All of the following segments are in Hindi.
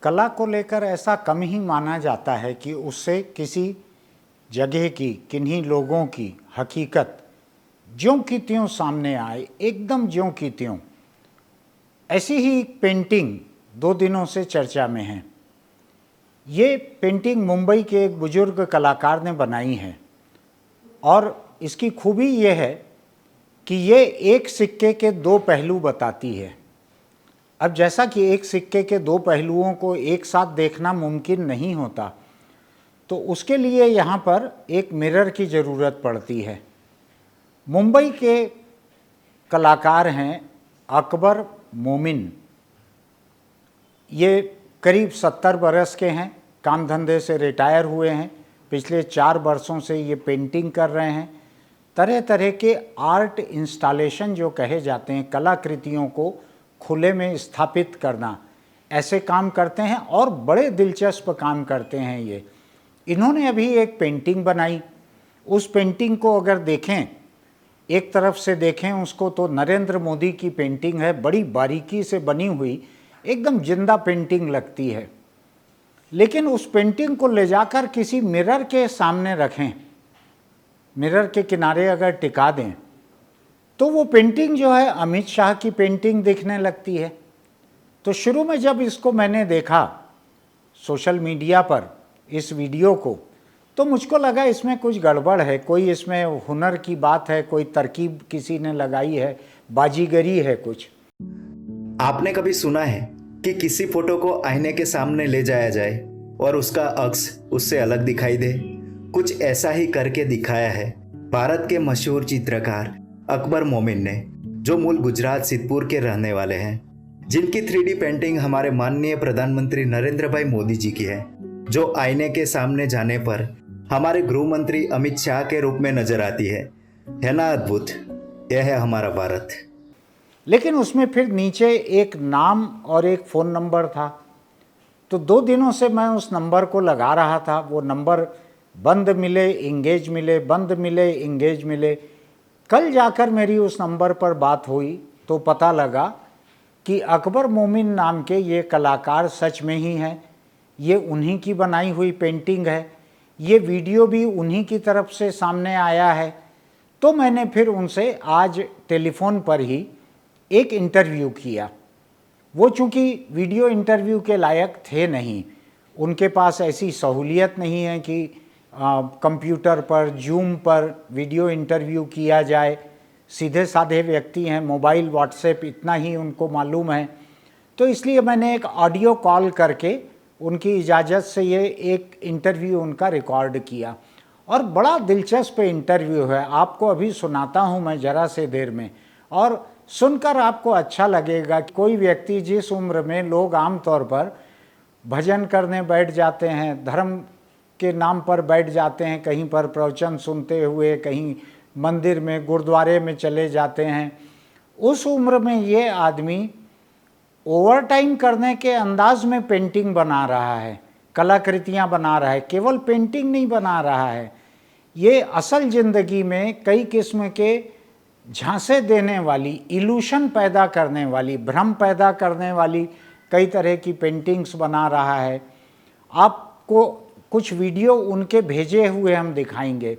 कला को लेकर ऐसा कम ही माना जाता है कि उससे किसी जगह की, किन्हीं लोगों की हकीकत ज्यों की त्यों सामने आए, एकदम ज्यों की त्यों। ऐसी ही एक पेंटिंग 2 दिनों से चर्चा में है। ये पेंटिंग मुंबई के एक बुजुर्ग कलाकार ने बनाई है और इसकी खूबी ये है कि ये एक सिक्के के 2 पहलू बताती है। अब जैसा कि एक सिक्के के 2 पहलुओं को एक साथ देखना मुमकिन नहीं होता, तो उसके लिए यहाँ पर एक मिरर की ज़रूरत पड़ती है। मुंबई के कलाकार हैं अकबर मोमिन। ये करीब 70 बरस के हैं, काम धंधे से रिटायर हुए हैं। पिछले 4 वर्षों से ये पेंटिंग कर रहे हैं। तरह तरह के आर्ट इंस्टॉलेशन जो कहे जाते हैं, कलाकृतियों को खुले में स्थापित करना, ऐसे काम करते हैं और बड़े दिलचस्प काम करते हैं ये। इन्होंने अभी एक पेंटिंग बनाई। उस पेंटिंग को अगर देखें, एक तरफ से देखें उसको, तो नरेंद्र मोदी की पेंटिंग है, बड़ी बारीकी से बनी हुई, एकदम जिंदा पेंटिंग लगती है। लेकिन उस पेंटिंग को ले जाकर किसी मिरर के सामने रखें, मिरर के किनारे अगर टिका दें, तो वो पेंटिंग जो है अमित शाह की पेंटिंग दिखने लगती है। तो शुरू में जब इसको मैंने देखा सोशल मीडिया पर, इस वीडियो को, तो मुझको लगा इसमें कुछ गड़बड़ है, कोई इसमें हुनर की बात है, कोई तरकीब किसी ने लगाई है, बाजीगरी है कुछ। आपने कभी सुना है कि किसी फोटो को आईने के सामने ले जाया जाए और उसका अक्स उससे अलग दिखाई दे? कुछ ऐसा ही करके दिखाया है भारत के मशहूर चित्रकार अकबर मोमिन ने, जो मूल गुजरात सिद्धपुर के रहने वाले हैं, जिनकी 3D पेंटिंग हमारे माननीय प्रधानमंत्री नरेंद्र भाई मोदी जी की है, जो आईने के सामने जाने पर हमारे गृह मंत्री अमित शाह के रूप में नजर आती है ना अद्भुत? यह है हमारा भारत। लेकिन उसमें फिर नीचे एक नाम और एक फ़ोन नंबर था। तो 2 दिनों से मैं उस नंबर को लगा रहा था। वो नंबर बंद मिले इंगेज मिले, बंद मिले इंगेज मिले। कल जाकर मेरी उस नंबर पर बात हुई तो पता लगा कि अकबर मोमिन नाम के ये कलाकार सच में ही हैं। ये उन्हीं की बनाई हुई पेंटिंग है। ये वीडियो भी उन्हीं की तरफ से सामने आया है। तो मैंने फिर उनसे आज टेलीफोन पर ही एक इंटरव्यू किया। वो चूँकि वीडियो इंटरव्यू के लायक थे नहीं, उनके पास ऐसी सहूलियत नहीं है कि कंप्यूटर पर, जूम पर वीडियो इंटरव्यू किया जाए। सीधे साधे व्यक्ति हैं, मोबाइल, व्हाट्सएप इतना ही उनको मालूम है। तो इसलिए मैंने एक ऑडियो कॉल करके उनकी इजाज़त से ये एक इंटरव्यू उनका रिकॉर्ड किया और बड़ा दिलचस्प इंटरव्यू है। आपको अभी सुनाता हूँ मैं ज़रा से देर में, और सुनकर आपको अच्छा लगेगा। कोई व्यक्ति जिस उम्र में लोग आमतौर पर भजन करने बैठ जाते हैं, धर्म के नाम पर बैठ जाते हैं, कहीं पर प्रवचन सुनते हुए, कहीं मंदिर में, गुरुद्वारे में चले जाते हैं, उस उम्र में ये आदमी ओवर टाइम करने के अंदाज में पेंटिंग बना रहा है, कलाकृतियाँ बना रहा है। केवल पेंटिंग नहीं बना रहा है, ये असल ज़िंदगी में कई किस्म के झांसे देने वाली, इल्यूशन पैदा करने वाली, भ्रम पैदा करने वाली कई तरह की पेंटिंग्स बना रहा है। आपको कुछ वीडियो उनके भेजे हुए हम दिखाएंगे।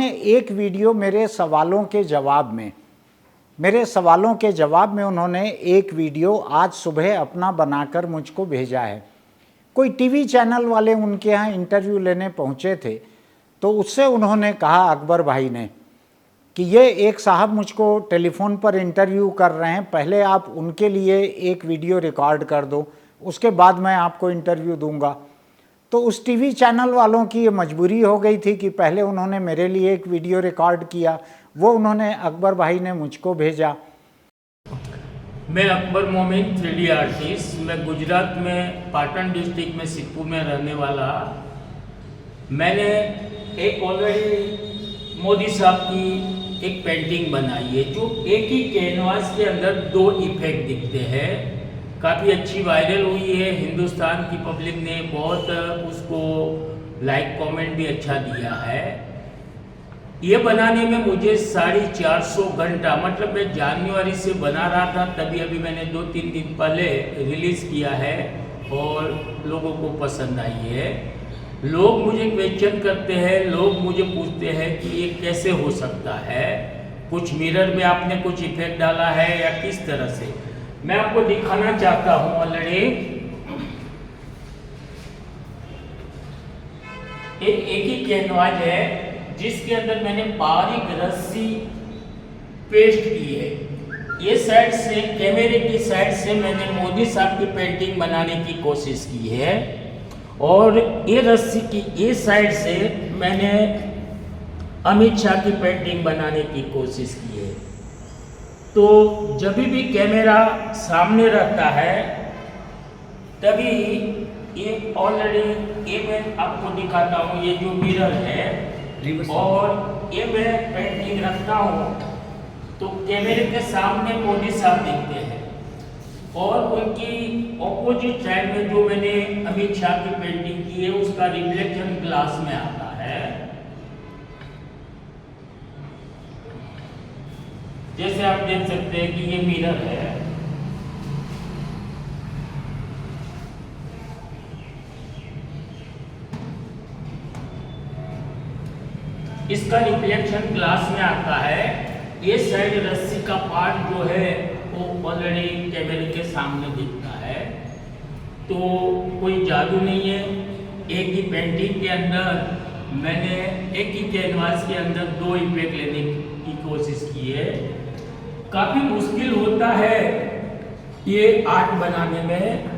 एक वीडियो मेरे सवालों के जवाब में उन्होंने एक वीडियो आज सुबह अपना बनाकर मुझको भेजा है। कोई टीवी चैनल वाले उनके यहाँ इंटरव्यू लेने पहुँचे थे, तो उससे उन्होंने कहा अकबर भाई ने कि ये एक साहब मुझको टेलीफोन पर इंटरव्यू कर रहे हैं, पहले आप उनके लिए एक वीडियो रिकॉर्ड कर दो, उसके बाद मैं आपको इंटरव्यू दूंगा। तो उस टीवी चैनल वालों की ये मजबूरी हो गई थी कि पहले उन्होंने मेरे लिए एक वीडियो रिकॉर्ड किया, वो उन्होंने अकबर भाई ने मुझको भेजा। मैं अकबर मोमिन 3D आर्टिस्ट। मैं गुजरात में पाटन डिस्ट्रिक्ट में सिद्धपुर में रहने वाला। मैंने एक ऑलरेडी मोदी साहब की एक पेंटिंग बनाई है जो एक ही कैनवास के अंदर 2 इफेक्ट दिखते हैं। काफ़ी अच्छी वायरल हुई है, हिंदुस्तान की पब्लिक ने बहुत उसको लाइक कमेंट भी अच्छा दिया है। ये बनाने में मुझे 450 घंटा, मतलब मैं जनवरी से बना रहा था, तभी अभी मैंने 2-3 दिन पहले रिलीज़ किया है और लोगों को पसंद आई है। लोग मुझे क्वेश्चन करते हैं, लोग मुझे पूछते हैं कि ये कैसे हो सकता है, कुछ मिरर में आपने कुछ इफेक्ट डाला है या किस तरह से। मैं आपको दिखाना चाहता हूँ। ऑलरेडी एक ही कैनवास है जिसके अंदर मैंने बारीक रस्सी पेस्ट की है। ये साइड से, कैमरे की साइड से मैंने मोदी साहब की पेंटिंग बनाने की कोशिश की है और ये रस्सी की ये साइड से मैंने अमित शाह की पेंटिंग बनाने की कोशिश की है। तो जब भी कैमरा सामने रहता है तभी ये ऑलरेडी ये मैं आपको दिखाता हूँ, ये जो मिरर है और ये मैं पेंटिंग रखता हूँ तो कैमरे के सामने मोदी साहब दिखते हैं और उनकी ऑपोजिट साइड में जो मैंने अमित शाह की पेंटिंग की है उसका रिफ्लेक्शन ग्लास में आता है। जैसे आप देख सकते हैं कि ये मिरर है, इसका रिफ्लेक्शन ग्लास में आता है। ये साइड रस्सी का पार्ट जो है वो ऑलरेडी कैमरे के सामने दिखता है। तो कोई जादू नहीं है, एक ही पेंटिंग के अंदर मैंने एक ही कैनवास के अंदर 2 इफेक्ट लेने की कोशिश की है। काफ़ी मुश्किल होता है ये आर्ट बनाने में,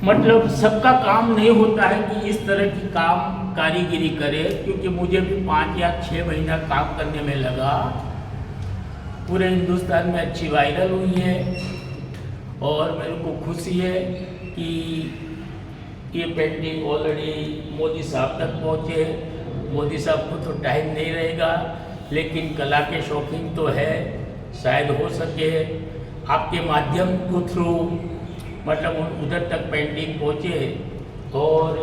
मतलब सबका काम नहीं होता है कि इस तरह की काम कारीगिरी करे, क्योंकि मुझे भी 5 या 6 महीना काम करने में लगा। पूरे हिंदुस्तान में अच्छी वायरल हुई है और मेरे को खुशी है कि ये पेंटिंग ऑलरेडी मोदी साहब तक पहुँचे। मोदी साहब को तो टाइम नहीं रहेगा, लेकिन कला के शौकीन तो है, शायद हो सके आपके माध्यम के थ्रू मतलब उधर तक पेंटिंग पहुँचे और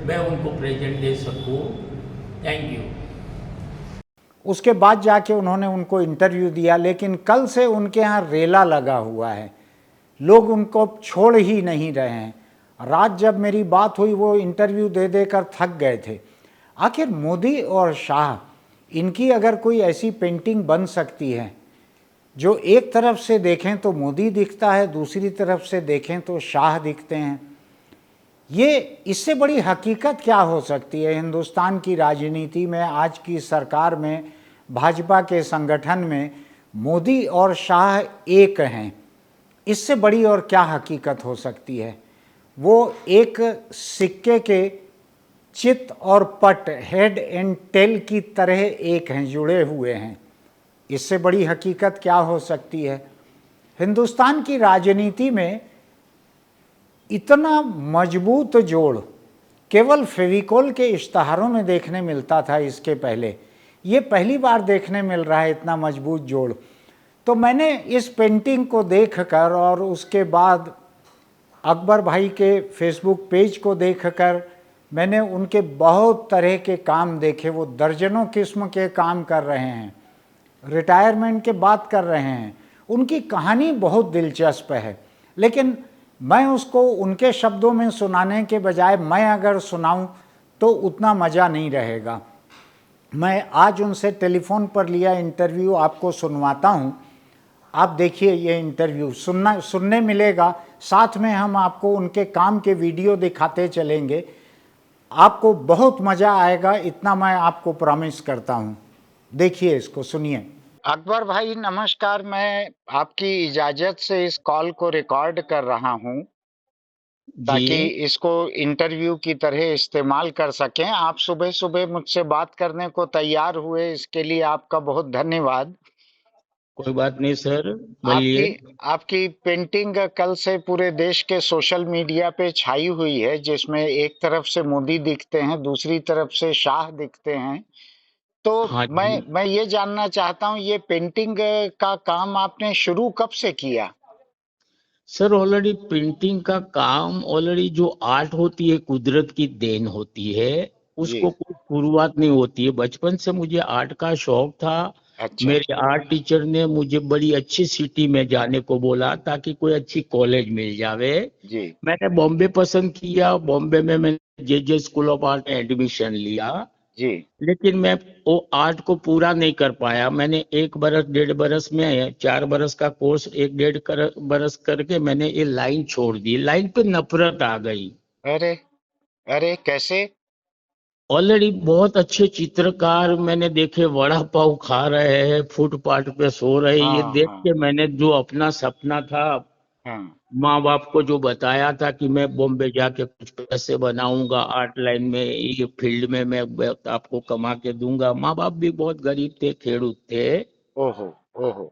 मैं उनको प्रेजेंट दे सकूँ। Thank you. उसके बाद जाके उन्होंने उनको इंटरव्यू दिया, लेकिन कल से उनके यहाँ रेला लगा हुआ है, लोग उनको छोड़ ही नहीं रहे हैं। रात जब मेरी बात हुई वो इंटरव्यू दे देकर थक गए थे। आखिर मोदी और शाह, इनकी अगर कोई ऐसी पेंटिंग बन सकती है जो एक तरफ से देखें तो मोदी दिखता है, दूसरी तरफ से देखें तो शाह दिखते हैं, ये इससे बड़ी हकीकत क्या हो सकती है हिंदुस्तान की राजनीति में, आज की सरकार में, भाजपा के संगठन में मोदी और शाह एक हैं, इससे बड़ी और क्या हकीकत हो सकती है। वो एक सिक्के के चित और पट, हेड एंड टेल की तरह एक हैं, जुड़े हुए हैं, इससे बड़ी हकीकत क्या हो सकती है। हिंदुस्तान की राजनीति में इतना मजबूत जोड़ केवल फेविकोल के इश्तहारों में देखने मिलता था इसके पहले, ये पहली बार देखने मिल रहा है इतना मजबूत जोड़। तो मैंने इस पेंटिंग को देखकर और उसके बाद अकबर भाई के फेसबुक पेज को देखकर मैंने उनके बहुत तरह के काम देखे। वो दर्जनों किस्म के काम कर रहे हैं, रिटायरमेंट के बात कर रहे हैं, उनकी कहानी बहुत दिलचस्प है, लेकिन मैं उसको उनके शब्दों में सुनाने के बजाय मैं अगर सुनाऊं तो उतना मज़ा नहीं रहेगा। मैं आज उनसे टेलीफोन पर लिया इंटरव्यू आपको सुनवाता हूं। आप देखिए ये इंटरव्यू सुनने मिलेगा, साथ में हम आपको उनके काम के वीडियो दिखाते चलेंगे। आपको बहुत मज़ा आएगा, इतना मैं आपको प्रॉमिस करता हूं। देखिए इसको, सुनिए। अकबर भाई नमस्कार, मैं आपकी इजाज़त से इस कॉल को रिकॉर्ड कर रहा हूं जी। ताकि इसको इंटरव्यू की तरह इस्तेमाल कर सकें। आप सुबह सुबह मुझसे बात करने को तैयार हुए, इसके लिए आपका बहुत धन्यवाद। कोई बात नहीं सर, आपकी बोलिए। आपकी पेंटिंग कल से पूरे देश के सोशल मीडिया पे छाई हुई है, जिसमें एक तरफ से मोदी दिखते हैं, दूसरी तरफ से शाह दिखते हैं। तो हाँ मैं जी। मैं ये जानना चाहता हूँ, ये पेंटिंग का काम आपने शुरू कब से किया? सर ऑलरेडी प्रिंटिंग का काम, ऑलरेडी जो आर्ट होती है कुदरत की देन होती है, जी। उसको कोई शुरुआत नहीं होती है। बचपन से मुझे आर्ट का शौक था। अच्छा। मेरे आर्ट टीचर ने मुझे बड़ी अच्छी सिटी में जाने को बोला ताकि कोई अच्छी कॉलेज मिल जावे। जी। मैंने बॉम्बे पसंद किया। बॉम्बे में मैंने जे स्कूल ऑफ आर्ट में एडमिशन लिया। जी। लेकिन मैं वो आर्ट को पूरा नहीं कर पाया। मैंने 1 बरस 1.5 बरस में 4 बरस का कोर्स 1 1.5 बरस करके मैंने ये लाइन छोड़ दी। लाइन पे नफरत आ गई। अरे, अरे कैसे? ऑलरेडी बहुत अच्छे चित्रकार मैंने देखे वड़ा पाव खा रहे हैं, फुटपाथ पे सो रहे हैं। ये हाँ, देख के हाँ, मैंने जो अपना सपना था, हाँ। माँ बाप को जो बताया था कि मैं बॉम्बे जाके कुछ पैसे बनाऊंगा, आर्ट लाइन में, ये फील्ड में मैं आपको कमा के दूंगा। माँ बाप भी बहुत गरीब थे, खेड़ूत थे। ओहो, ओहो।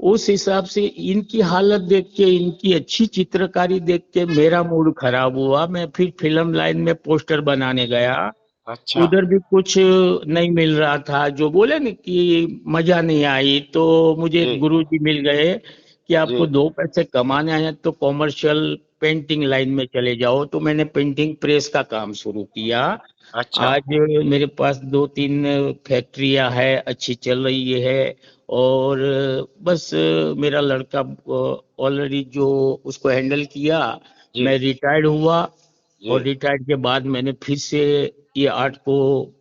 उस हिसाब से इनकी हालत देख के, इनकी अच्छी चित्रकारी देख के मेरा मूड खराब हुआ। मैं फिर फिल्म लाइन में पोस्टर बनाने गया। अच्छा। उधर भी कुछ नहीं मिल रहा था। जो बोले ना कि मजा नहीं आई, तो मुझे जी। एक गुरुजी मिल गए कि जी। आपको 2 पैसे कमाने हैं तो कॉमर्शियल पेंटिंग लाइन में चले जाओ। तो मैंने पेंटिंग प्रेस का काम शुरू किया। अच्छा। आज मेरे पास 2 3 फैक्ट्रियां है, अच्छी चल रही है। और बस मेरा लड़का ऑलरेडी जो उसको हैंडल किया। जी। मैं रिटायर्ड हुआ। जी। और रिटायर्ड के बाद मैंने फिर से ये आर्ट को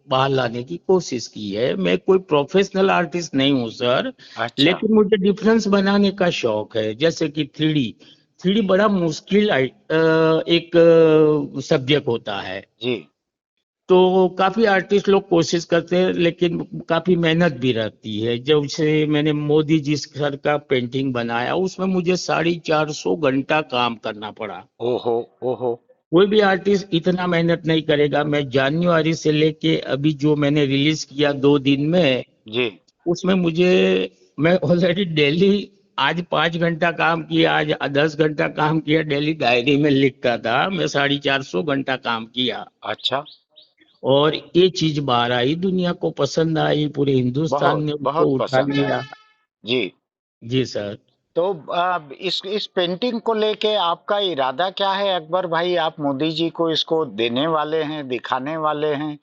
बाहर लाने की कोशिश की है। मैं कोई प्रोफेशनल आर्टिस्ट नहीं हूँ सर। अच्छा। लेकिन मुझे डिफरेंस बनाने का शौक है। जैसे कि 3D बड़ा मुश्किल एक सब्जेक्ट होता है। जी। तो काफी आर्टिस्ट लोग कोशिश करते हैं, लेकिन काफी मेहनत भी रहती है। जब से मैंने मोदी जी सर का पेंटिंग बनाया, उसमें मुझे 450 घंटा काम करना पड़ा। ओहो, ओहो। कोई भी आर्टिस्ट इतना मेहनत नहीं करेगा। मैं जनवरी से लेके अभी जो मैंने रिलीज किया 2 दिन में, जी। उसमें मुझे, मैं ऑलरेडी डेली आज 5 घंटा काम किया, आज 10 घंटा काम किया। डेली डायरी में लिखता था मैं 450 घंटा काम किया। अच्छा। और ये चीज बाहर आई, दुनिया को पसंद आई, पूरे हिंदुस्तान बहुत ने उसको बहुत उठा पसंद लिया। आई। जी। जी सर। तो इस पेंटिंग को लेके आपका इरादा क्या है अकबर भाई? आप मोदी जी को इसको देने वाले हैं, दिखाने वाले हैं,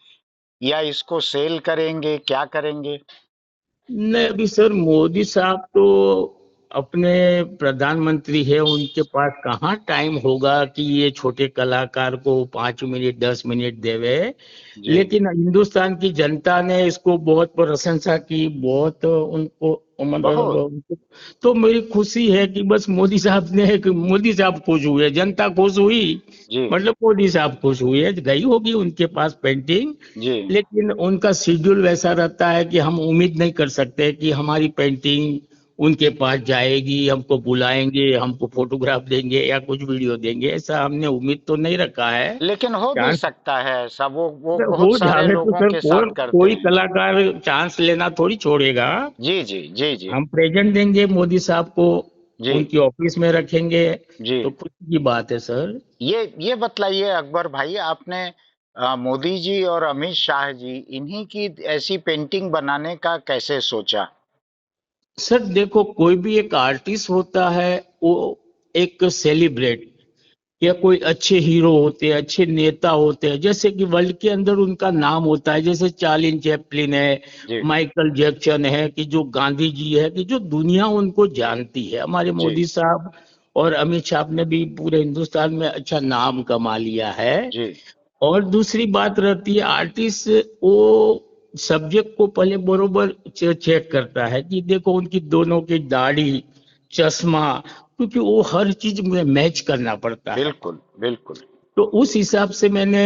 या इसको सेल करेंगे, क्या करेंगे? नहीं, अभी सर मोदी साहब तो अपने प्रधानमंत्री है, उनके पास कहाँ टाइम होगा कि ये छोटे कलाकार को 5 मिनट 10 मिनट देवे। जी। लेकिन हिंदुस्तान की जनता ने इसको बहुत प्रशंसा की, बहुत उनको मतलब बहुत। तो मेरी खुशी है कि बस मोदी साहब ने, कि मोदी साहब खुश हुए, जनता खुश हुई, जी। मतलब मोदी साहब खुश हुए। गई होगी उनके पास पेंटिंग, जी। लेकिन उनका शेड्यूल वैसा रहता है कि हम उम्मीद नहीं कर सकते कि हमारी पेंटिंग उनके पास जाएगी, हमको बुलाएंगे, हमको फोटोग्राफ देंगे या कुछ वीडियो देंगे। ऐसा हमने उम्मीद तो नहीं रखा है। लेकिन हो भी चांस सकता है ऐसा, वो हो बहुत सारे जावे तो लोगों सर, के कोई साथ करते कोई हैं। कलाकार चांस लेना थोड़ी छोड़ेगा। जी। जी। जी। जी। हम प्रेजेंट देंगे मोदी साहब को, जी। उनकी ऑफिस में रखेंगे। जी। तो खुशी की बात है सर। ये बतलाइए अकबर भाई, आपने मोदी जी और अमित शाह जी, इन्हीं की ऐसी पेंटिंग बनाने का कैसे सोचा? सर देखो, कोई भी एक आर्टिस्ट होता है, वो एक सेलिब्रेट, या कोई अच्छे हीरो होते हैं, अच्छे नेता होते हैं, जैसे कि वर्ल्ड के अंदर उनका नाम होता है। जैसे चार्लिन चैपलिन है, जी। माइकल जैक्सन है, कि जो गांधी जी है, कि जो दुनिया उनको जानती है। हमारे जी। मोदी साहब और अमित शाह ने भी पूरे हिंदुस्तान में अच्छा नाम कमा लिया है। जी। और दूसरी बात रहती है, आर्टिस्ट वो सब्जेक्ट को पहले बरोबर चेक करता है कि देखो उनकी दोनों की दाढ़ी, चश्मा, क्योंकि वो हर चीज में मैच करना पड़ता है। बिल्कुल बिल्कुल। तो उस हिसाब से मैंने,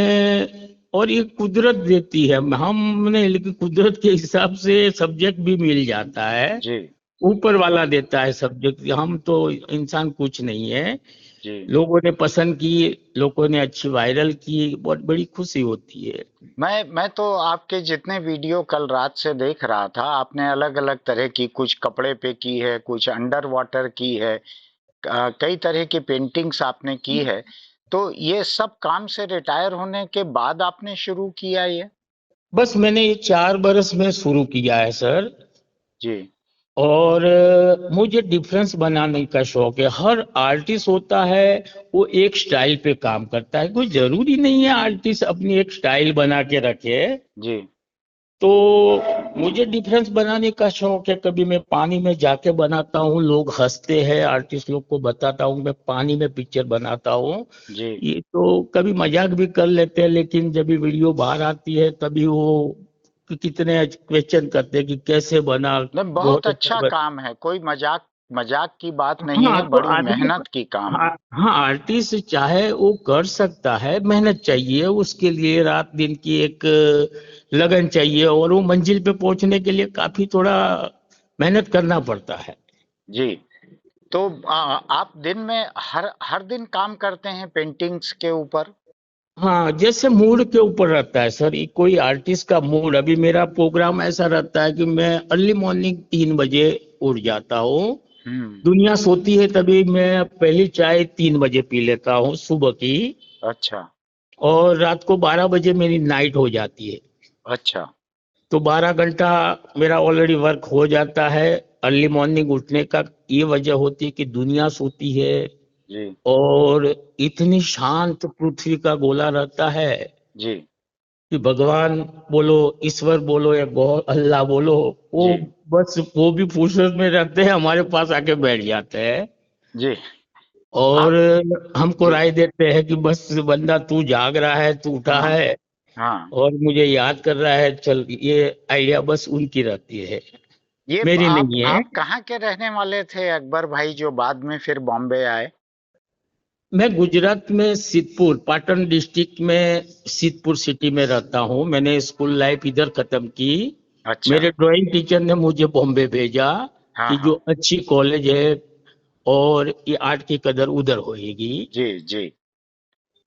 और ये कुदरत देती है, हमने, लेकिन कुदरत के हिसाब से सब्जेक्ट भी मिल जाता है। जी ऊपर वाला देता है सब्जेक्ट, हम तो इंसान कुछ नहीं है। जी। लोगों ने पसंद की, लोगों ने अच्छी वायरल की, बहुत बड़ी खुशी होती है। मैं तो आपके जितने वीडियो कल रात से देख रहा था, आपने अलग अलग तरह की, कुछ कपड़े पे की है, कुछ अंडर वाटर की है, कई तरह की पेंटिंग्स आपने की है। तो ये सब काम से रिटायर होने के बाद आपने शुरू किया ये? बस मैंने ये 4 बरस में शुरू किया है सर। जी और मुझे डिफरेंस बनाने का शौक है। हर आर्टिस्ट होता है, वो एक स्टाइल पे काम करता है। कोई जरूरी नहीं है आर्टिस्ट अपनी एक स्टाइल बना के रखे। जी तो मुझे डिफरेंस बनाने का शौक है। कभी मैं पानी में जाके बनाता हूँ, लोग हंसते हैं, आर्टिस्ट लोग को बताता हूँ मैं पानी में पिक्चर बनाता हूँ। जी। ये तो कभी मजाक भी कर लेते हैं, लेकिन जब भी वीडियो बाहर आती है तभी वो कितने क्वेश्चन करते हैं कि कैसे बना। नहीं, बहुत बहुत अच्छा अच्छा। काम है, कोई मजाक मजाक की बात नहीं है, हाँ, तो बड़ी आदमी, मेहनत की काम हाँ है। हाँ, आर्टिस्ट चाहे वो कर सकता है, मेहनत चाहिए उसके लिए, रात दिन की एक लगन चाहिए, और वो मंजिल पे पहुंचने के लिए काफी थोड़ा मेहनत करना पड़ता है। जी। तो आप दिन में हर हर दिन काम करते हैं पेंटिंग्स के ऊपर? हाँ, जैसे मूड के ऊपर रहता है सर, ये कोई आर्टिस्ट का मूड। अभी मेरा प्रोग्राम ऐसा रहता है कि मैं अर्ली मॉर्निंग 3 बजे उठ जाता हूँ। हम्म। दुनिया सोती है तभी मैं पहली चाय 3 बजे पी लेता हूँ सुबह की। अच्छा और रात को 12 बजे मेरी नाइट हो जाती है। अच्छा। तो 12 घंटा मेरा ऑलरेडी वर्क हो जाता है। अर्ली मॉर्निंग उठने का ये वजह होती है कि दुनिया सोती है, जी और इतनी शांत पृथ्वी का गोला रहता है जी कि भगवान बोलो, ईश्वर बोलो, या गॉड, अल्लाह बोलो, वो जी बस वो भी फुर्सत में रहते हैं, हमारे पास आके बैठ जाते हैं। जी। और आप। हमको जी। राय देते हैं कि बस बंदा तू जाग रहा है, तू उठा हाँ है हाँ। और मुझे याद कर रहा है, चल। ये आइडिया बस उनकी रहती है, ये मेरी नहीं है। आप कहाँ के रहने वाले थे अकबर भाई, जो बाद में फिर बॉम्बे आए? मैं गुजरात में सिद्धपुर, पाटन डिस्ट्रिक्ट में सिद्धपुर सिटी में रहता हूँ। मैंने स्कूल लाइफ इधर खत्म की। अच्छा। मेरे ड्राइंग टीचर ने मुझे बॉम्बे भेजा हाँ कि जो हाँ। अच्छी कॉलेज है और ये आर्ट की कदर उधर होएगी। जी जी।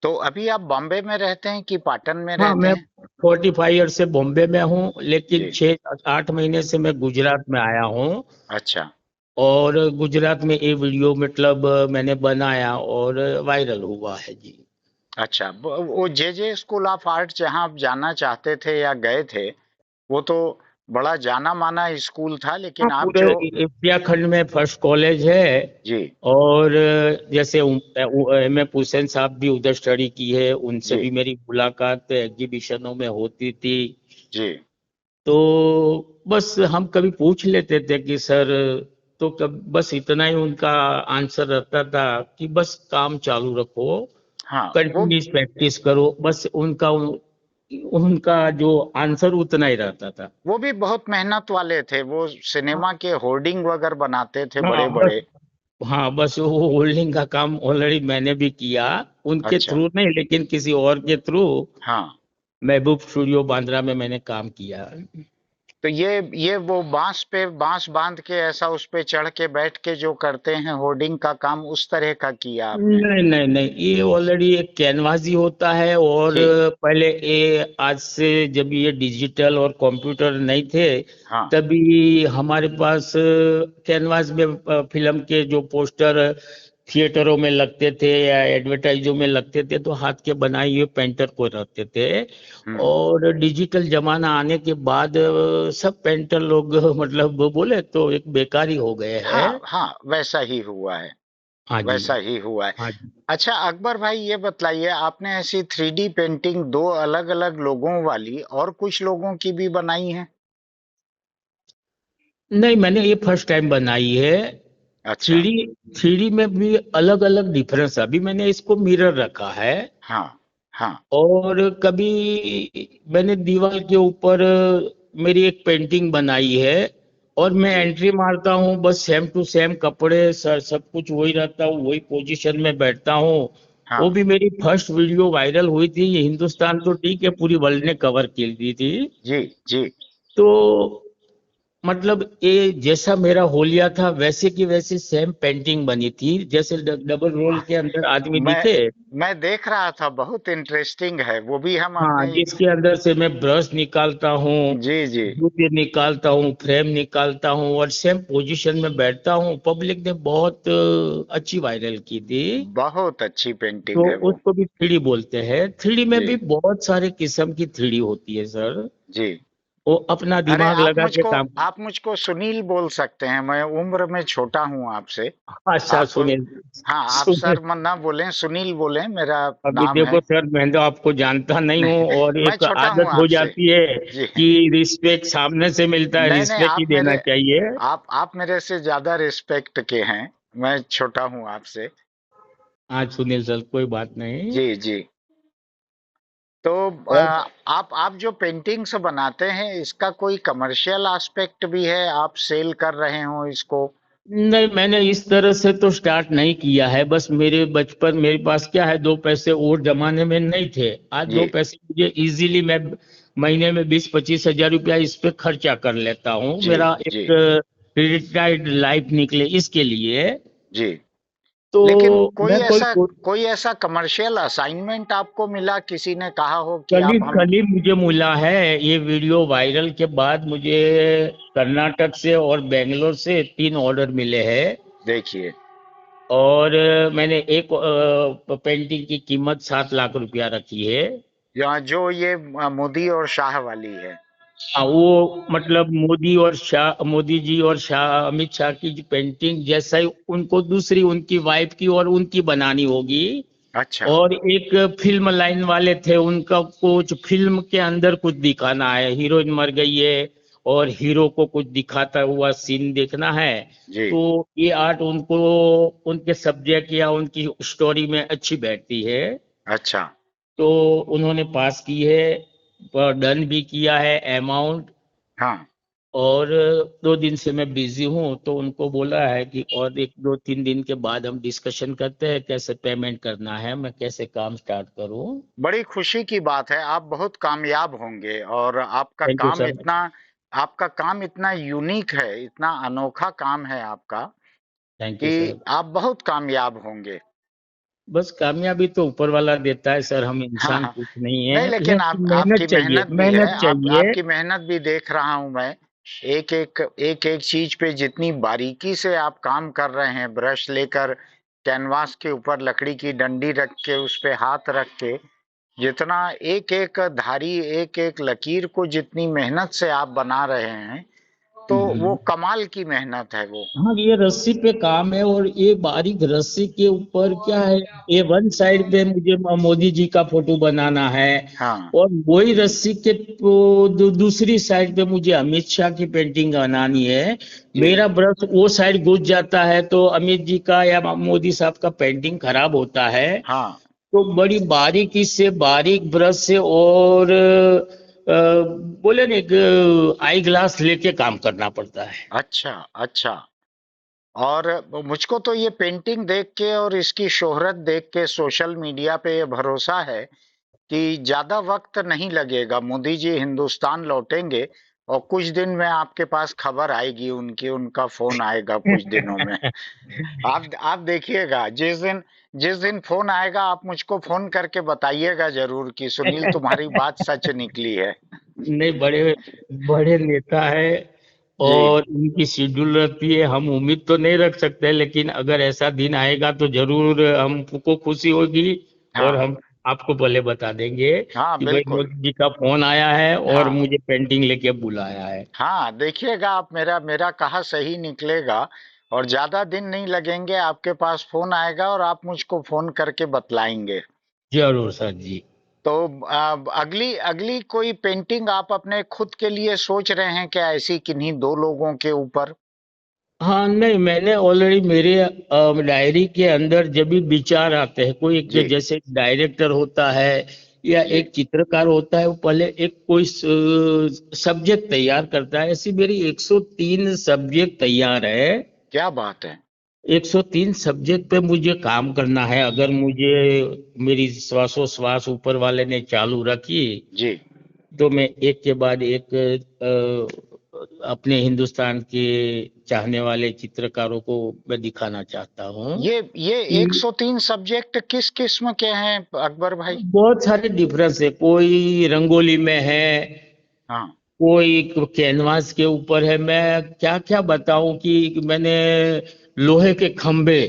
तो अभी आप बॉम्बे में रहते हैं कि पाटन में हाँ, रहते मैं हैं? 45 ईयर से बॉम्बे में हूँ, लेकिन जी। 6-8 महीने से मैं गुजरात में आया हूँ। अच्छा और गुजरात में ये वीडियो मतलब मैंने बनाया और वायरल हुआ है जी। अच्छा। वो जे स्कूल ऑफ आर्ट जहाँ आप जाना चाहते थे या गए थे, वो तो बड़ा जाना माना स्कूल था, हाँ, लेकिन आप पूरे जो। उत्तराखंड में फर्स्ट कॉलेज है। जी और जैसे एम ए हुसैन साहब भी उधर स्टडी की है, उनसे जी भी मेरी मुलाकात एग्जीबिशनों में होती थी। जी। तो बस हम कभी पूछ लेते थे कि सर, तो बस इतना ही उनका आंसर रहता था कि बस काम चालू रखो, हाँ। वो कंटिन्यूस प्रैक्टिस करो, बस उनका उनका जो आंसर उतना ही रहता था। वो भी बहुत मेहनत वाले थे, वो सिनेमा के होर्डिंग वगैरह बनाते थे हाँ बड़े बस, बड़े। हाँ बस वो होल्डिंग का काम ऑलरेडी मैंने भी किया, उनके अच्छा। थ्रू नहीं लेकिन किसी और के थ्रू। हाँ। महबूब स्टूडियो बांद्रा में मैंने काम किया। तो ये वो बांस पे बांस बांध के ऐसा उस पे चढ़ के बैठ के जो करते हैं होर्डिंग का काम, उस तरह का किया आपने? नहीं नहीं नहीं, ये ऑलरेडी एक कैनवास ही होता है। और ठीक। पहले ये, आज से जब ये डिजिटल और कंप्यूटर नहीं थे, हाँ तभी हमारे पास कैनवास में फिल्म के जो पोस्टर थिएटरों में लगते थे या एडवर्टाइजों में लगते थे, तो हाथ के बनाए हुए पेंटर को रहते थे। हम्म। और डिजिटल जमाना आने के बाद सब पेंटर लोग मतलब बोले तो एक बेकार ही हो गए हैं। हाँ हाँ, वैसा ही हुआ है। हाँ जी। वैसा ही हुआ है। हाँ जी। अच्छा अकबर भाई, ये बताइए, आपने ऐसी 3D पेंटिंग दो अलग अलग लोगों वाली और कुछ लोगों की भी बनाई है? नहीं, मैंने ये फर्स्ट टाइम बनाई है। अच्छा। थ्री डी, थ्री डी में भी अलग अलग डिफरेंस। अभी मैंने इसको मिरर रखा है। हाँ हाँ। और कभी मैंने दीवार के ऊपर मेरी एक पेंटिंग बनाई है और मैं जी एंट्री मारता हूँ, बस सेम टू सेम कपड़े सर सब कुछ वही रहता हूँ, वही पोजीशन में बैठता हूँ। वो हाँ भी मेरी फर्स्ट वीडियो वायरल हुई थी, ये हिंदुस्तान तो ठीक है, पूरी वर्ल्ड ने कवर की दी थी। जी जी तो मतलब ये जैसा मेरा होलिया था वैसे की वैसी सेम पेंटिंग बनी थी, जैसे डबल रोल के अंदर आदमी मैं दिखे। मैं देख रहा था, बहुत इंटरेस्टिंग है वो भी। हम हाँ, अपने जिसके अंदर से मैं ब्रश निकालता हूँ, जी जी जूते निकालता हूँ, फ्रेम निकालता हूँ और सेम पोजीशन में बैठता हूँ। पब्लिक ने बहुत अच्छी वायरल की थी। बहुत अच्छी तो पेंटिंग है वो। उसको भी थ्री डी बोलते हैं। थ्री डी में जी भी बहुत सारे किस्म की थ्री डी होती है सर। जी। वो अपना अरे दिमाग लगा के काम। आप मुझको सुनील बोल सकते हैं, मैं उम्र में छोटा हूँ आपसे। अच्छा आप सुनील। हाँ, आप सुनील, सर मत ना बोलें, सुनील बोलें, मेरा अभी नाम है। देखो सर, मैं तो आपको जानता नहीं हूँ नहीं, और मैं एक छोटा हूँ आदत हो आपसे। जाती है जी कि रिस्पेक्ट सामने से मिलता है, नहीं नहीं, रिस्पेक्ट ही देना चाहिए। आप मेरे से ज्यादा रिस्पेक्ट के हैं। मैं छोटा हूँ आपसे। हाँ सुनील सर, कोई बात नहीं। जी जी। तो और आप जो पेंटिंग्स बनाते हैं, इसका कोई कमर्शियल एस्पेक्ट भी है? आप सेल कर रहे हो इसको? नहीं, मैंने इस तरह से तो स्टार्ट नहीं किया है। बस मेरे बचपन, मेरे पास क्या है, दो पैसे और जमाने में नहीं थे। आज जी दो पैसे मुझे इजीली, मैं महीने में 20-25 हजार रुपया इस पे खर्चा कर लेता हूँ। जी मेरा जी एक रिटायर्ड लाइफ निकले इसके लिए। जी। तो लेकिन मैं कोई ऐसा कमर्शियल असाइनमेंट आपको मिला, किसी ने कहा हो कि कल ही आप हम। कल ही मुझे मिला है। ये वीडियो वायरल के बाद मुझे कर्नाटक से और बेंगलोर से 3 ऑर्डर मिले हैं। देखिए। और मैंने एक पेंटिंग की कीमत 7 लाख रुपया रखी है। यहाँ जो ये मोदी और शाह वाली है। हाँ, वो मतलब मोदी और शाह, मोदी जी और शाह, अमित शाह की जो पेंटिंग जैसा ही उनको दूसरी उनकी वाइफ की और उनकी बनानी होगी। अच्छा। और एक फिल्म लाइन वाले थे, उनका कुछ फिल्म के अंदर कुछ दिखाना है, हीरोइन मर गई है और हीरो को कुछ दिखाता हुआ सीन देखना है। जी। तो ये आर्ट उनको उनके सब्जेक्ट या उनकी स्टोरी में अच्छी बैठती है। अच्छा। तो उन्होंने पास की है, डन भी किया है अमाउंट। हाँ। और 2 दिन से मैं बिजी हूँ, तो उनको बोला है कि और 1-2-3 दिन के बाद हम डिस्कशन करते हैं कैसे पेमेंट करना है, मैं कैसे काम स्टार्ट करूँ। बड़ी खुशी की बात है, आप बहुत कामयाब होंगे। और थैंक यू सर। आपका काम इतना यूनिक है, इतना अनोखा काम है आपका, थैंक यू कि सर। आप बहुत कामयाब होंगे। बस कामयाबी तो ऊपर वाला देता है सर, हम हाँ इंसान हाँ। कुछ नहीं नहीं, है, लेकिन लेकिन आपकी मेहनत चाहिए, मेहनत भी है, मेहनत चाहिए। आपकी मेहनत भी देख रहा हूं मैं। एक एक चीज पे जितनी बारीकी से आप काम कर रहे हैं, ब्रश लेकर कैनवास के ऊपर लकड़ी की डंडी रख के उस पे हाथ रख के, जितना एक एक धारी, एक एक लकीर को जितनी मेहनत से आप बना रहे हैं, तो वो हम्म। कमाल की मेहनत है वो। हाँ, ये रस्सी पे काम है और ये बारीक रस्सी के ऊपर क्या है, ये वन साइड पे मुझे मोदी जी का फोटो बनाना है हाँ और वही रस्सी के दूसरी साइड पे मुझे अमित शाह की पेंटिंग बनानी है। जी। मेरा ब्रश वो साइड घुस जाता है तो अमित जी का या मोदी साहब का पेंटिंग खराब होता है। हाँ। तो बड़ी बारीकी से, बारीक ब्रश से और बोले ना, एक आई ग्लास लेके काम करना पड़ता है। अच्छा अच्छा। और मुझको तो ये पेंटिंग देख के और इसकी शोहरत देख के सोशल मीडिया पे ये भरोसा है कि ज्यादा वक्त नहीं लगेगा, मोदी जी हिंदुस्तान लौटेंगे और कुछ दिन में आपके पास खबर आएगी उनकी, उनका फोन आएगा कुछ दिनों में। आप देखिएगा, जिस दिन फोन आएगा, आप मुझको फोन करके बताइएगा जरूर कि सुनील, तुम्हारी बात सच निकली है। नहीं, बड़े बड़े नेता है जी। और उनकी शेड्यूल रहती है, हम उम्मीद तो नहीं रख सकते, लेकिन अगर ऐसा दिन आएगा तो जरूर हमको खुशी होगी। और हाँ हम आपको पहले बता देंगे हाँ कि भाई बिल्कुल। मोदी जी का फोन आया है और हाँ मुझे पेंटिंग लेके बुलाया है। हाँ, देखिएगा आप, मेरा मेरा कहा सही निकलेगा। और ज्यादा दिन नहीं लगेंगे, आपके पास फोन आएगा और आप मुझको फोन करके बतलाएंगे। जरूर सर जी। तो अगली अगली कोई पेंटिंग आप अपने खुद के लिए सोच रहे हैं क्या, ऐसी किन्हीं दो लोगों के ऊपर? हाँ नहीं, मैंने ऑलरेडी मेरे डायरी के अंदर जब भी विचार आते हैं, कोई एक जी जैसे डायरेक्टर होता है या एक चित्रकार होता है, वो पहले एक कोई सब्जेक्ट तैयार करता है। ऐसी मेरी 103 सब्जेक्ट तैयार है। क्या बात है। 103 सब्जेक्ट पे मुझे काम करना है। अगर मुझे मेरी श्वासोश्वास ऊपर वाले ने चालू रखी जी तो मैं एक के बाद एक अपने हिंदुस्तान के चाहने वाले चित्रकारों को मैं दिखाना चाहता हूँ। ये 103 सब्जेक्ट किस किस्म के हैं अकबर भाई? बहुत सारे डिफरेंस है। कोई रंगोली में है, हाँ कोई कैनवास के ऊपर है। मैं क्या क्या बताऊं कि मैंने लोहे के खंभे,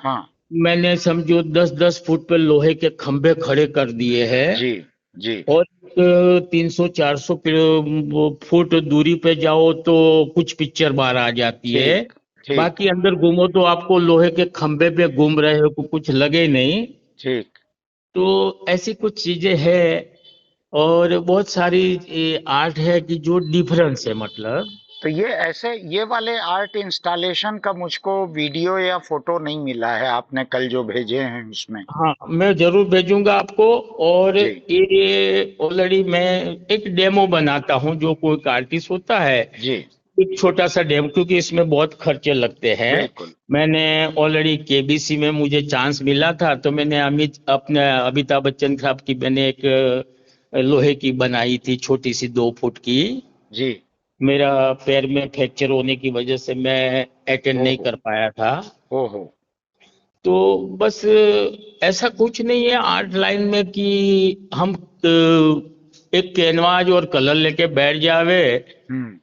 हाँ मैंने समझो 10-10 फुट पे लोहे के खंभे खड़े कर दिए हैं। जी जी। और 300-400 फुट दूरी पे जाओ तो कुछ पिक्चर बाहर आ जाती है। ठीक ठीक बाकी अंदर घूमो तो आपको लोहे के खंभे पे घूम रहे हो, कुछ लगे नहीं। ठीक। तो ऐसी कुछ चीजें हैं। और बहुत सारी आर्ट है कि जो डिफरेंस है, मतलब। तो ये वाले आर्ट इंस्टॉलेशन का मुझको वीडियो या फोटो नहीं मिला है, आपने कल जो भेजे हैं उसमें। हाँ, मैं जरूर भेजूंगा आपको। और जी ये ऑलरेडी मैं एक डेमो बनाता हूँ, जो कोई आर्टिस्ट होता है, जी एक छोटा सा डेमो, क्योंकि इसमें बहुत खर्चे लगते हैं। बिल्कुल। मैंने ऑलरेडी केबीसी में मुझे चांस मिला था, तो मैंने अपने अमिताभ बच्चन साहब की मैंने एक लोहे की बनाई थी, छोटी सी 2 फुट की। जी। मेरा पैर में फ्रैक्चर होने की वजह से मैं अटेंड नहीं ओहो कर पाया था। ओहो। तो बस ऐसा कुछ नहीं है आर्ट लाइन में कि हम एक कैनवास और कलर लेके बैठ जावे। हम्म।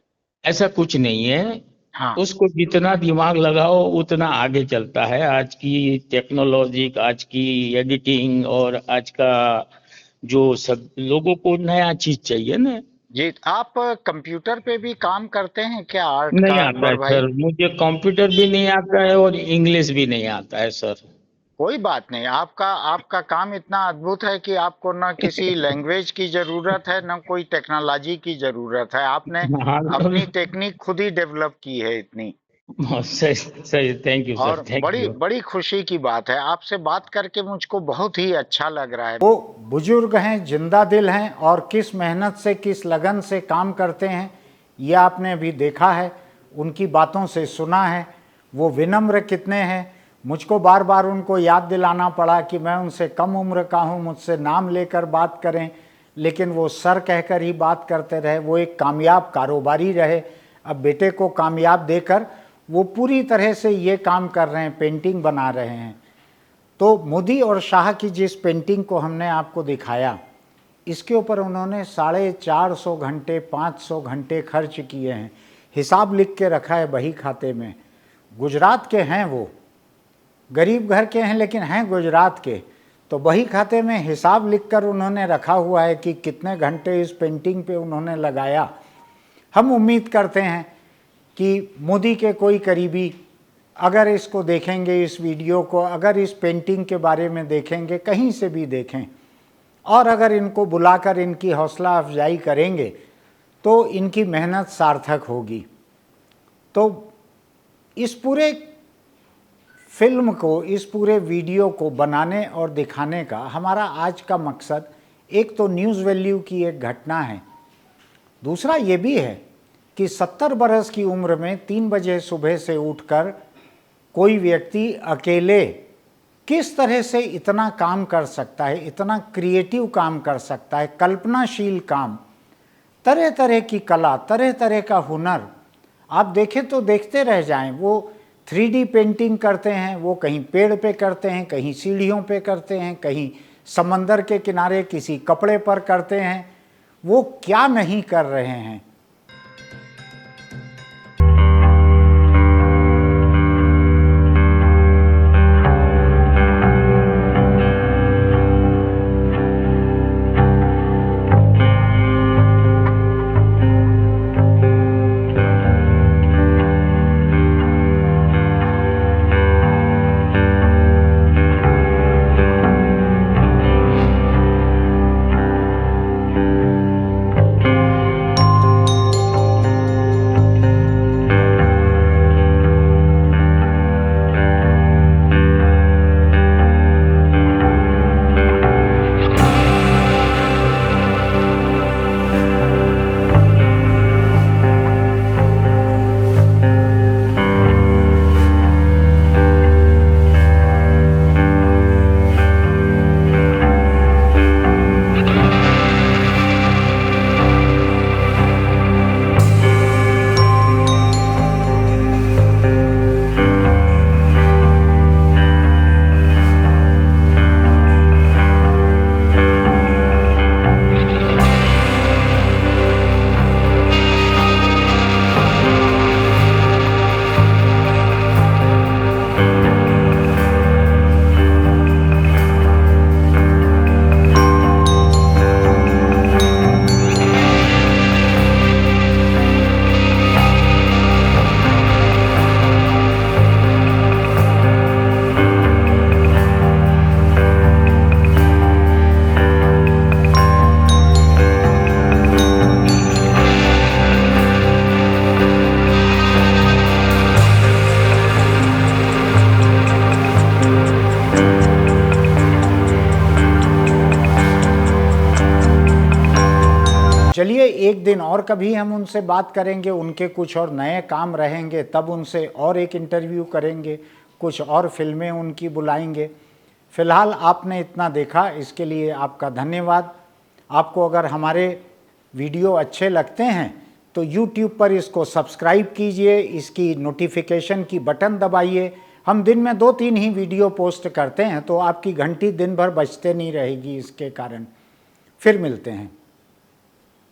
ऐसा कुछ नहीं है। हाँ उसको जितना दिमाग लगाओ उतना आगे चलता है। आज की टेक्नोलॉजी, आज की एडिटिंग, और आज का जो सब लोगों को नया चीज चाहिए ना। जी। आप कंप्यूटर पे भी काम करते हैं क्या आर्ट नहीं का आता है अकबर भाई? सर, मुझे कंप्यूटर भी नहीं आता है और इंग्लिश भी नहीं आता है सर। कोई बात नहीं, आपका आपका काम इतना अद्भुत है कि आपको ना किसी लैंग्वेज की जरूरत है, ना कोई टेक्नोलॉजी की जरूरत है। आपने हाँ अपनी टेक्निक खुद ही डेवलप की है इतनी। सही सही, थैंक यू सर, और थैंक बड़ी यू। बड़ी खुशी की बात है, आपसे बात करके मुझको बहुत ही अच्छा लग रहा है। वो बुजुर्ग हैं, जिंदा दिल हैं, और किस मेहनत से, किस लगन से काम करते हैं ये आपने अभी देखा है, उनकी बातों से सुना है। वो विनम्र कितने हैं, मुझको बार बार उनको याद दिलाना पड़ा कि मैं उनसे कम उम्र का हूँ, मुझसे नाम लेकर बात करें, लेकिन वो सर कहकर ही बात करते रहे। वो एक कामयाब कारोबारी रहे। अब बेटे को कामयाब देकर वो पूरी तरह से ये काम कर रहे हैं, पेंटिंग बना रहे हैं। तो मोदी और शाह की जिस पेंटिंग को हमने आपको दिखाया, इसके ऊपर उन्होंने 450 घंटे, 500 घंटे खर्च किए हैं। हिसाब लिख के रखा है बही खाते में। गुजरात के हैं वो, गरीब घर के हैं लेकिन हैं गुजरात के। तो बही खाते में हिसाब लिखकर उन्होंने रखा हुआ है कि कितने घंटे इस पेंटिंग पे उन्होंने लगाया। हम उम्मीद करते हैं कि मोदी के कोई करीबी अगर इसको देखेंगे, इस वीडियो को, अगर इस पेंटिंग के बारे में देखेंगे, कहीं से भी देखें, और अगर इनको बुलाकर इनकी हौसला अफजाई करेंगे तो इनकी मेहनत सार्थक होगी। तो इस पूरे फिल्म को, इस पूरे वीडियो को बनाने और दिखाने का हमारा आज का मकसद, एक तो न्यूज़ वैल्यू की एक घटना है, दूसरा ये भी है कि 70 बरस की उम्र में 3 बजे सुबह से उठकर कोई व्यक्ति अकेले किस तरह से इतना काम कर सकता है, इतना क्रिएटिव काम कर सकता है, कल्पनाशील काम, तरह तरह की कला, तरह तरह का हुनर। आप देखें तो देखते रह जाएं। वो 3D पेंटिंग करते हैं, वो कहीं पेड़ पे करते हैं, कहीं सीढ़ियों पे करते हैं, कहीं समंदर के किनारे किसी कपड़े पर करते हैं। वो क्या नहीं कर रहे हैं। एक दिन और कभी हम उनसे बात करेंगे, उनके कुछ और नए काम रहेंगे तब उनसे और एक इंटरव्यू करेंगे, कुछ और फिल्में उनकी बुलाएंगे। फ़िलहाल आपने इतना देखा, इसके लिए आपका धन्यवाद। आपको अगर हमारे वीडियो अच्छे लगते हैं तो YouTube पर इसको सब्सक्राइब कीजिए, इसकी नोटिफिकेशन की बटन दबाइए। हम दिन में 2-3 ही वीडियो पोस्ट करते हैं, तो आपकी घंटी दिन भर बजते नहीं रहेगी इसके कारण। फिर मिलते हैं।